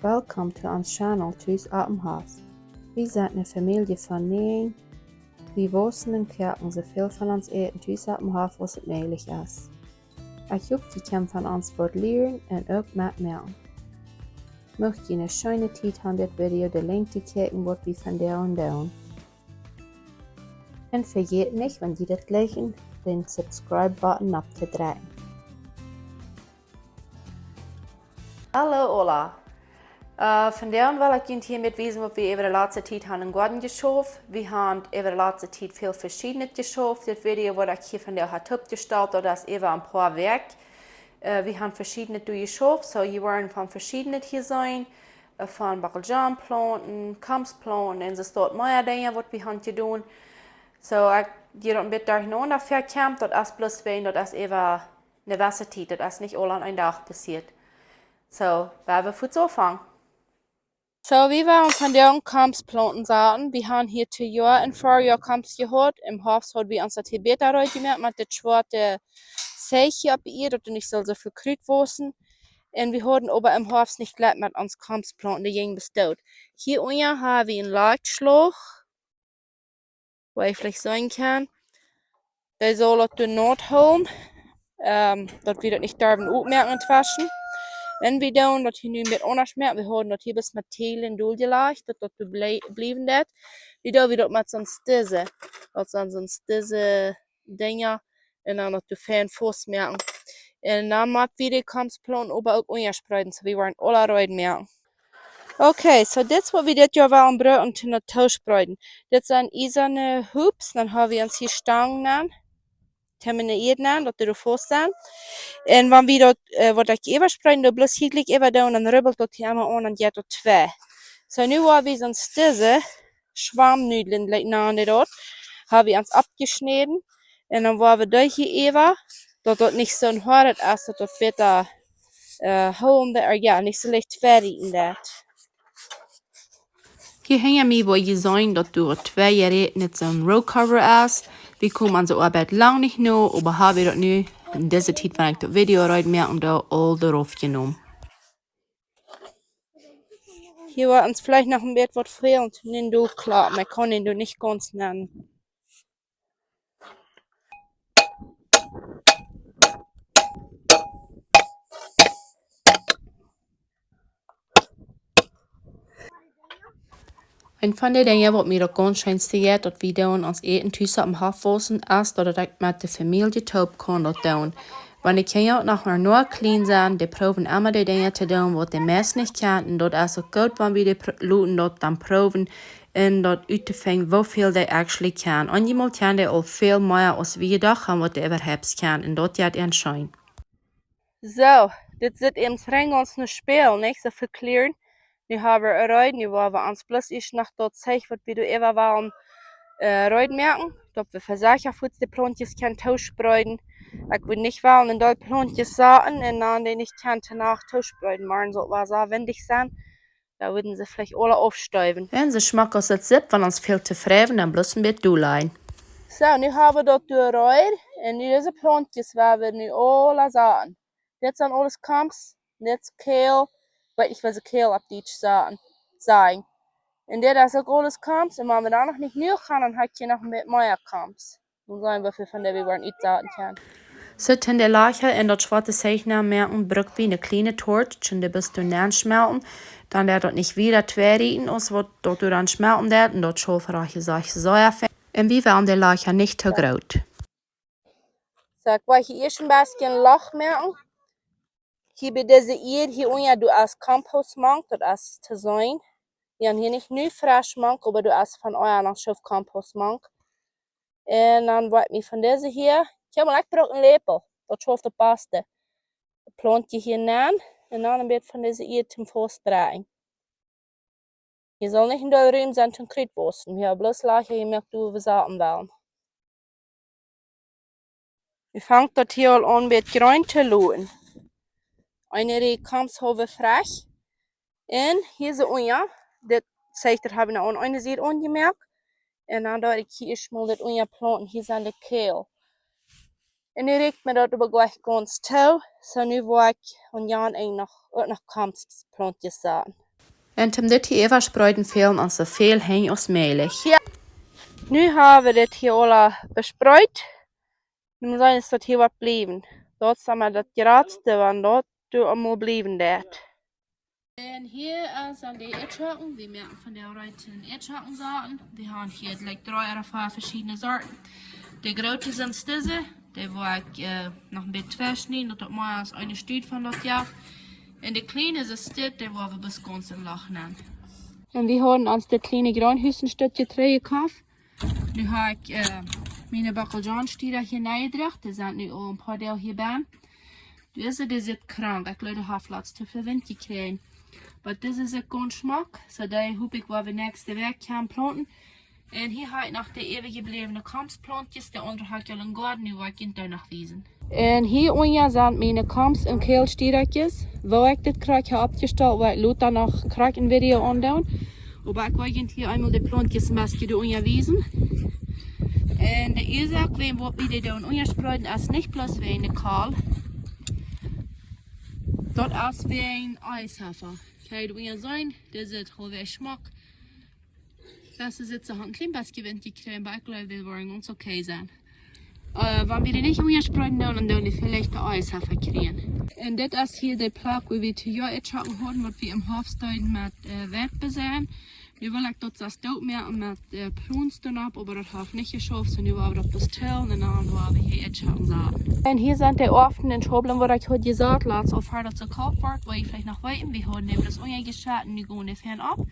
Welcome to ons channel Thuis op dem Haus. Wir sind eine Familie von 9. Wir wussten und kochen so viel von uns eten Thuis op dem Haus, was es möglich ist. Ich hoffe, ihr könnt von uns was lernen und auch mitmachen. Möchtet ihr eine schöne Zeit haben, das Video den Link zu klicken, was wir von der und tun. Und vergeht nicht, wenn ihr das gleichen, den Subscribe-Button abzudrücken. Hallo Ola. Vandaag wil ik jullie hiermit wijzen wat we over de laatste tijd hebben Garten geschaffen. We hebben over de laatste tijd veel verschillende geschaffen. Dit video wat ik hier vandaag heb opgesteld, dat is even een paar werk. We hebben verschillende geschaffen, so je waren van verschillende hier zijn. Van bakkeljaanplanten, kampsplanten en zo soort meer dingen wat we hebben gedaan. So ik hier een beetje durcheinander verkämmt, dat is bloß wegen, dat is even eine Wassertijd, dat is niet al aan een dag passiert. So, waar we voor anfangen. So, wie waren von den Kampsplanten sagen, wir haben hier 2 Jahre in Vorjahr Kamps gehabt. Im Herbst haben wir uns das Tibeter gemerkt, mit der schwarzen Seiche ab ihr, dass du nicht so viel Krüt wussten. Und wir hatten aber im Herbst nicht gleich mit uns Kampsplanten, die ging bestimmt. Hier unten haben wir einen Leitschlag, wo ich vielleicht sagen kann. Der soll auf den Nord holen, dass wir das nicht darüber aufmerken und waschen. Wenn wir dann dat hier nu met anders merken, we houden dat hier bis met telen doelgelegt, dat blijven dat. Die doen we dat met zo'n stisse. Dat zijn zo'n stisse dingen. En dan dat we fijn vast merken. En dan maken we die kampsplan aber ook ongespreiden, so we waren alle rijden merken. Okay, so dit is wat we dit jaar wel gebruiken om te toespreiden. Dit zijn eiserne hoops, dan hebben we ons hier stangen aan. Terminieren, dat er vast zijn. En wanneer we dat wat ik even spreiden, dan bloß hier klik even doen, dan rubbelt dat hier maar aan en gaat tot 2. So nu hebben we zo'n stisse Schwarmnudeln nahe dort, haben wir uns abgeschnitten und dann wollen wir durch hier even, dass das nicht so hart ist, dass das wieder holen ja, nicht so leicht fertig in das. Hier hängen wir, wo ihr sehen, dass durch 2 Jahre nicht so ein Rollcover ist. Wir kommen an so Arbeit lang nicht noch, aber haben wir das nu in dieser Zeit, wenn ich das Video rein mehr und da all darauf genommen. Hier war uns vielleicht noch ein bisschen was fehlt, den du klar, man kann ihn nicht ganz nennen. Een van de dingen wat mij ook ganz schön steht, dat we doen ons eten thuis op dem Hafwassen, is dat ik met de familie top kan dat doen. Wanneer de kinderen nog maar nur klein zijn, die proben immer die dingen te doen wat de meesten niet kennen. Dat is ook goed wanneer we de Leuten dat dan proben en dat uit te vinden hoeveel die actually kennen. En iemand kan die al veel meer als we gedacht hebben wat die überhaupt kennen. En dat gaat een schijn. So, dit zit eben streng ons een speel, niet? Zo verklaren. Nu hebben we rijden, nu waren we ons plus iets nach dat zeg wat we do even waren rijden merken. Dat we verzekerd die plantjes kunnen toespreiden. Ik wil niet wel in dat plantjes zaten en dan die niet kunnen danach toespreiden. Maar zo was zo windig zijn, da würden sie vielleicht alle aufstäuben. Wenn sie schmack aus das Zip, wenn uns viel zu freven, dann bloß ein bisschen durchleihen. So, nu hebben we dat doorrijden. En nu deze plantjes waar we nu alle zaten. Dit zijn alles kamps, dit keel. Weet ich, was keel op Deutsch sagen. Und der ist auch alles Kamps. Und wenn wir da noch nicht genug haben, dann hat je noch mit mehr Kamps. Dann sagen wir, von der wir nicht sagen können. So, in der Lache in das schwarze Zeichner merken, brückt wie eine kleine Torte, die bis du nähen schmelzen. Dann der dort nicht wieder querrieten, als was dort du dann schmelzen der und dort schon verrache solche Säuerfänge. Und wir werden der Lache nicht zu groß. So, ich wollte hier erst ein bisschen Loch merken. Hier bij deze hier unten du als Kompostmank, das ist zu sein. Wir haben hier nicht nur Frischmank, aber du hast von euer noch Schiff Kompostmank. Und dann wollt mir von dieser hier, ich habe mal echt einen Lepel, das schafft das Beste. Plant je hier nähen und dann ein bisschen von dieser hier zum Fuß drehen. Hier soll nicht in der Raum sein zum Kritwursten. Wir haben bloß Lache, ihr merkt, du wir sagen wollen. Wir fangen das hier an mit Grün zu laden. Eine Kamps haben frech. En hier zo onja, dit zeker hebben we nou een zeer ongemerkt. En dan dat ik hier eens dit onja planten, hier zijn de keel. En nu reikt me dat aber gleich ganz toe. So nu wil ik van Jan nog kamps plantjes zaten. En om dit hier even spreiden veel en zo veel heen als möglich. Ja. Nu haben wir das hier alle bespreut. Nu zijn het dat hier wat blijven. Dat zijn maar dat geradste, want dat doet allemaal blijven dat. En hier sind die Erdscharten. Wir merken von der reiten Erdschartensorten. Wir haben hier gleich 3 oder 4 verschiedene Sorten. Die große sind diese. Die war ich noch ein bisschen verschneiden. Das mal als eine Stück von das Jahr. Und die kleine ist das, die war wir bis ganz im Lachen. Und wir haben uns das kleine Grünhüstenstückchen gekauft. Nu habe ich meine Bacaljanstiere hier neergebracht. Die sind nu al een paar deel hier bij. Deze die zit krank. Ik leid haar laatst te veel wind gekregen. Maar deze is een goed smaak. So daar hoop ik waar we nächste week gaan planten. En hier heb ik nog de ewig geblevene kampsplantjes. De andere heb ik al een garden. Nu wil ik daar nog wezen. En hier onja zijn mijn kamps- en keelstiertjes. Waar ik dit krijg heb opgesteld, waar ik later nog krijg een video aandoen. Maar ik wil hier eenmaal de plantjes een beetje door onja wezen. En de eerste wem wat we doen onderspreiden is niet bloß wie een kaal. Dat is wie een eishafer. Kijk, hoe je zijn, dit is gewoon weer smaak. Das ist jetzt ein klein bisschen gewinnt die Creme, aber ich glaube, wir wollen uns okay sein. Wenn wir die nicht unterspreiden, dann wir vielleicht den Eishafer kriegen. Und das ist hier der Plak, wo wir die Jahr jetzt haben, was wir im Hofstein mit Wert besehen. Nu wil ik dat ze dood maken met pruns erop, aber dat heeft niet geschafft. So nu hebben we dat bestellen en dan hebben we hier iets gaan zaten. En hier zijn de offenen Schobeln, waar ik had gezegd, laat of haar dat ze koud wordt, waar je vielleicht nog weten. We hebben das ongeschat en nu gaan we fan op.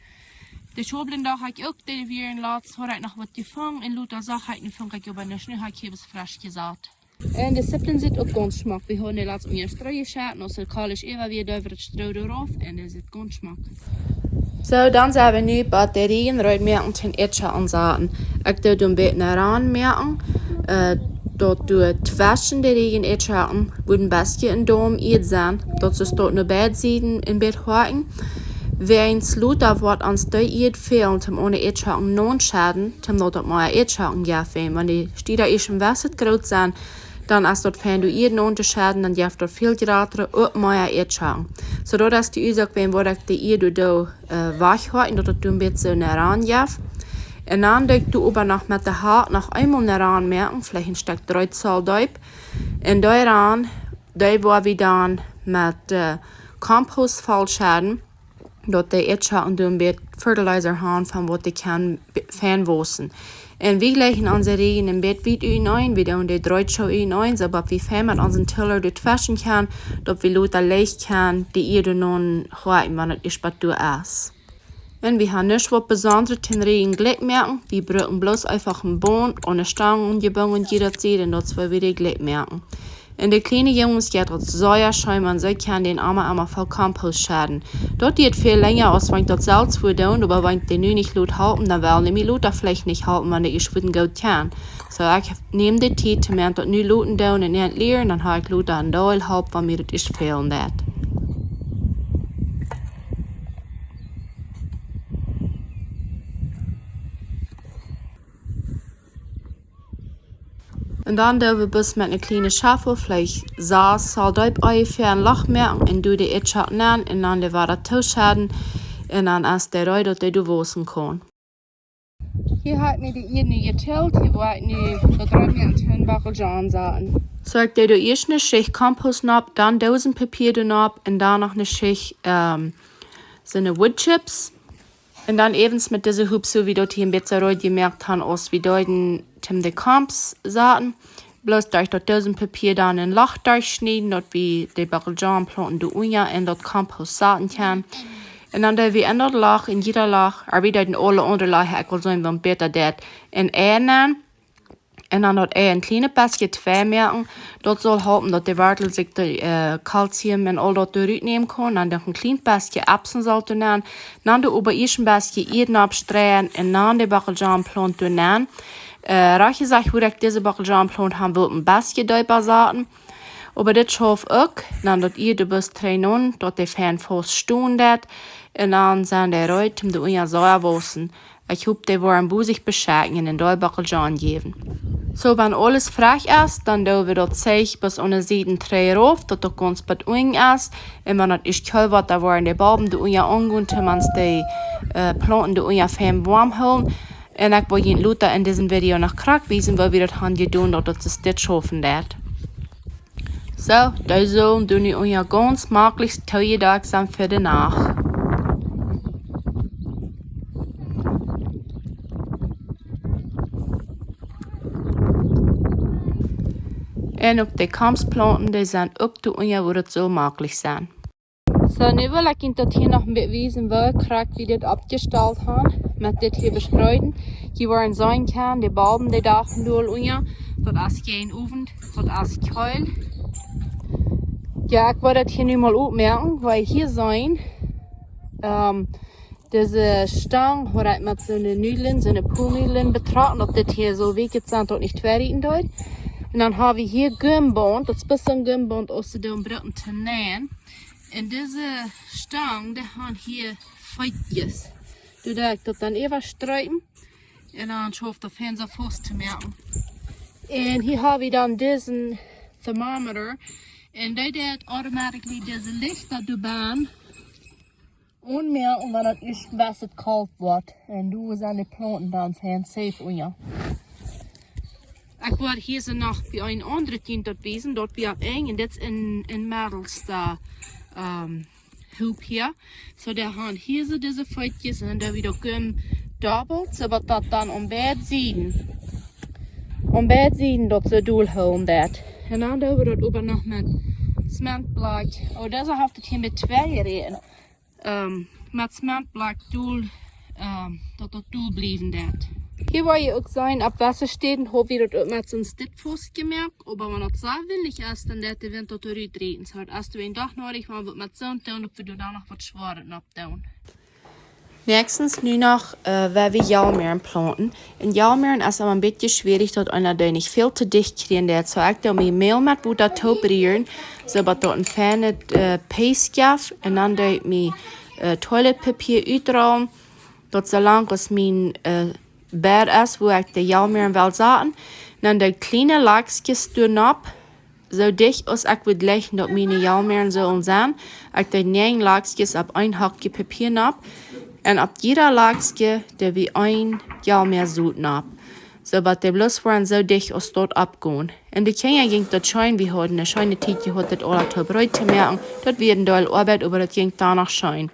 De Schobeln daar heb ik ook de weer in laatst, had ik nog wat gevangen. En Luther zag ik nu vang ik over niks, nu heb ik hier was frisch gezet. En de sippelen zit ook ganz smak. We hebben de laatst ongestrooien geschat, en als de kaal is even weer over het stro eraf en dat zit ganz smak. So, dan zijn we nu batterieën eruit merken ten etschatten zaten. Ik doe een beetje eraan merken. Dat doe het waschen de regen etschatten. Wordt een beetje een dom iets zijn. Dat ze tot naar bed zitten in bed houden. Wenn es Luther wordt ans de iets veel om ohne etschatten non schaden. Om dat maar etschatten ja fijn. Wenn die stieder is een wasset groot zijn. Dan als dat fijn doe je unterscheiden, dan heeft dat veel grader ook meer etschatten. Zodat als die uzak ben wat ik de hier doe weghouden, dat het een beetje naar aan jaf. En dan doe ik doe aber nog met de haat nog eenmaal naar aan merken, vielleicht een stuk druitzaal duip. En daaraan doe we dan met compost schaden, dat de etschatten doen een beetje fertilizer gaan van wat die kan fijn wassen. En we leggen onze regen in bed wit in, we doen de druitschau in, zodat we fijn met onze tiller dit waschen kan, dat we later leicht kan, die eerder non gooien, wanneer het is wat door is. En we gaan niks wat bijzonder ten regen gelijk merken, we gebruiken bloß einfach een boon, een stang ongebogen jederzeit en dat we weer gelijk merken. En de kleine jongens gaat het Säuerscheim en zij kan den armer voll Kompost schaden. Dat geht viel länger als wenn ich das selbst würde tun, aber wenn ich den nu nicht gut halten, dann will ich mich Luther vielleicht nicht halten, wenn ich es gut kann. So ich nehme die Zeit, um das nu Luten tun und nicht lernen, dann habe ich Luther an Dauer halten, wenn mir das ist fehlen wird. Und dann doen we bis met een kleine Schafe, vielleicht Saas, Salduip, ungefähr ein Loch merken und du die Etschatten an und dann die Wasser tauschen und dann erst der Reu, dass du waschen kann. Hier hat mir die hier nicht geteilt, hier war ich nicht da dran mit den Bacaljan sahen. So ich dir erst eine Schicht Kompost ab, dann Dosenpapier ab und dann noch eine Schicht so eine Woodchips. Und dann evens mit dieser Hub, so wie dort hier in Betzeroi gemerkt haben, aus wie dort Tim de Kamps sahen. Bloß durch das Dosenpapier dann ein Loch durchschneiden, dort wie die Bacaljan planten die Unja in dort Kompost sahen kann. Und dann da wie in dat Loch, in jeder Loch, aber wieder in alle andere Loch, ich will sagen, wenn besser das in einen. En dan dat een kleine beetje 2 merken. Dat zal helpen dat de wortel zich de calcium en al dat eruit nemen kan. En dan een klein beetje apsen zal doen. Dan de ober eerst een beetje eten abstreien. En dan de bacaljanplant doen. Raak je zegt hoe ik deze bacaljanplant gaan wil een beetje duiper zaten. Aber dit schaf ook. Dan dat je de bus trainen. Dat de fan vast stoen dat. En dan zijn de ruit om de unja sauer wassen. Ich hoop, die waren busig beschäken in den Dolbachel John geben. So, wenn alles frech ist, dann do wir dort zeig bis ohne Seiten drei rauf, dat doch ganz bad uing ist. Und wenn das ist kalt wird, da waren die Baben, die unja angehen, mens die Planten, die unja fein warm holen. Und ich will Ihnen Luther in diesem Video noch krack wiesen, weil wir das haben getan, dass es das schaffen wird. So, da sollen wir unja ganz möglichst tolle Tag sein für die Nacht. En ook de kampsplanten, die zijn ook te unja, wo das so möglich sein. So, nu will ich Ihnen das hier noch beweisen, wie das abgestellt haben, mit das hier bespreiten. Hier waren sein kann, die Balben, die dachten durch unja, das ist kein Ofen, das ist kalt. Ja, ich wollte das hier nu mal aufmerken, weil hier sein, diese Stange, wo ich mit so einer Nudeln, so einer Poolnudeln betrachten, ob das hier so weggeht sind und nicht fertig dort. Und dann haben wir hier Gummband, das ist ein bisschen Gummband aus den Brücken zu nähen. Und diese Stangen, die haben hier Feitjes. Du darfst das dann eben streichen und dann schafft das Fernseher fest zu merken. Und hier haben wir dann diesen Thermometer und der wird automatisch diese Lichter durchbahnen und mehr, und wenn es ist, was es kalt wird. Und du sind die Planten dann fern safe unja. Ich werde hier so noch bei ein anderes Team dort wiesen, dort wir eng, und das in Mädels da Hub hier. So, der haben hier so diese Feitjes und dann wieder gum doppelt, so wird das dann beide Seiten dort so durchholen dort. Und dann wir dort oben noch mit Cementblock, oh, das hat das hier mit zwei reden. Mit Cementblock durch, dort durchbleiben dort. Hier war ja auch sein, ab Wasser steht und hab ich das mit so einem Stittfuß gemerkt. Aber wenn das so windig ist, dann wird der Wind dort durchdrehen. So, erst wenn doch noch ich mal mit so einem tun, ob wir da noch was Schweres abtun. Nächstens nu noch, wer wir Jalmeeren planten. In Jalmeeren ist es ein bisschen schwierig, dass einer da nicht viel zu dicht kriegen der. So, ich da mir Mehl mit, wo das topieren, so, dass dort ein feines Paste gibt. Und dann da mir Toiletpapier uitrollen, dat so lang als mein Bed ist, wo ich die Jalmeeren will sagen. Dann die kleine Lachsjes tun ab, so dicht als ich will legen, dass meine Jalmeeren sollen sein. Ich die 9 Lachsjes ab ein Hackje Papier ab. Und ab jeder Lachsje, der wie ein Jalmeer sucht ab. So, dass die bloß waren so dicht als dort abgehen. Und die Kinder ging das schein, wie heute eine scheine Zeit gehabt, das alle zu bereit zu merken, das werden da Arbeit, aber das ging danach schein.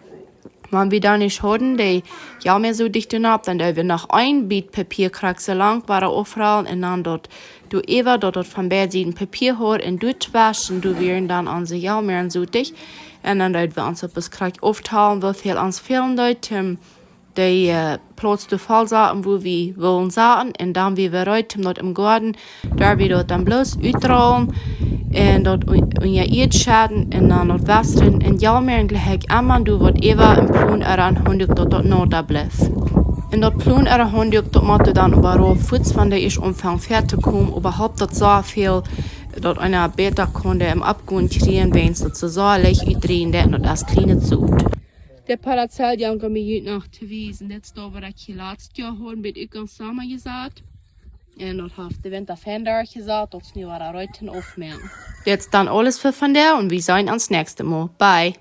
Wenn wir da nicht hatten, die Jalmeer so dicht ab, dann wir noch ein Biet Papier kriegen, so lang war aufrollen und dann dort, du dort von beiden Seiten Papier holen und durchwaschen, du wären dann unsere Jalmeeren so dicht. Und dann wir uns etwas krieg aufteilen, wie viel uns fehlen dort, die Platz zu voll sagen, wo wir wollen sagen, und dann wir bereit, dort im Garten, da wir dort dann bloß uitrollen, und dort unja Erdschäden, und dann dort wässern, und Jalmeeren gleich immer, du wird ever im Plun eran Hunduk dort noch da bleibt. Und dort Plun eran Hunduk, dort macht du dann überall Futz, wenn der ist umfang fertig kommen, überhaupt dort so viel, dort einer Beta-Kunde im Abgrund kriegen, wenn es dort so leicht uitdrehen, der dort erst kleine Zut. Der Paracel, die haben mir noch zu wiesen, jetzt da war ich letztes Jahr holen, mit ich ganz Sommer gesagt. Und dort hat der Winter Fender gesagt, dort ist nie war er heute aufmerken. Jetzt dann alles für von der und wir sehen uns nächste Mal. Bye.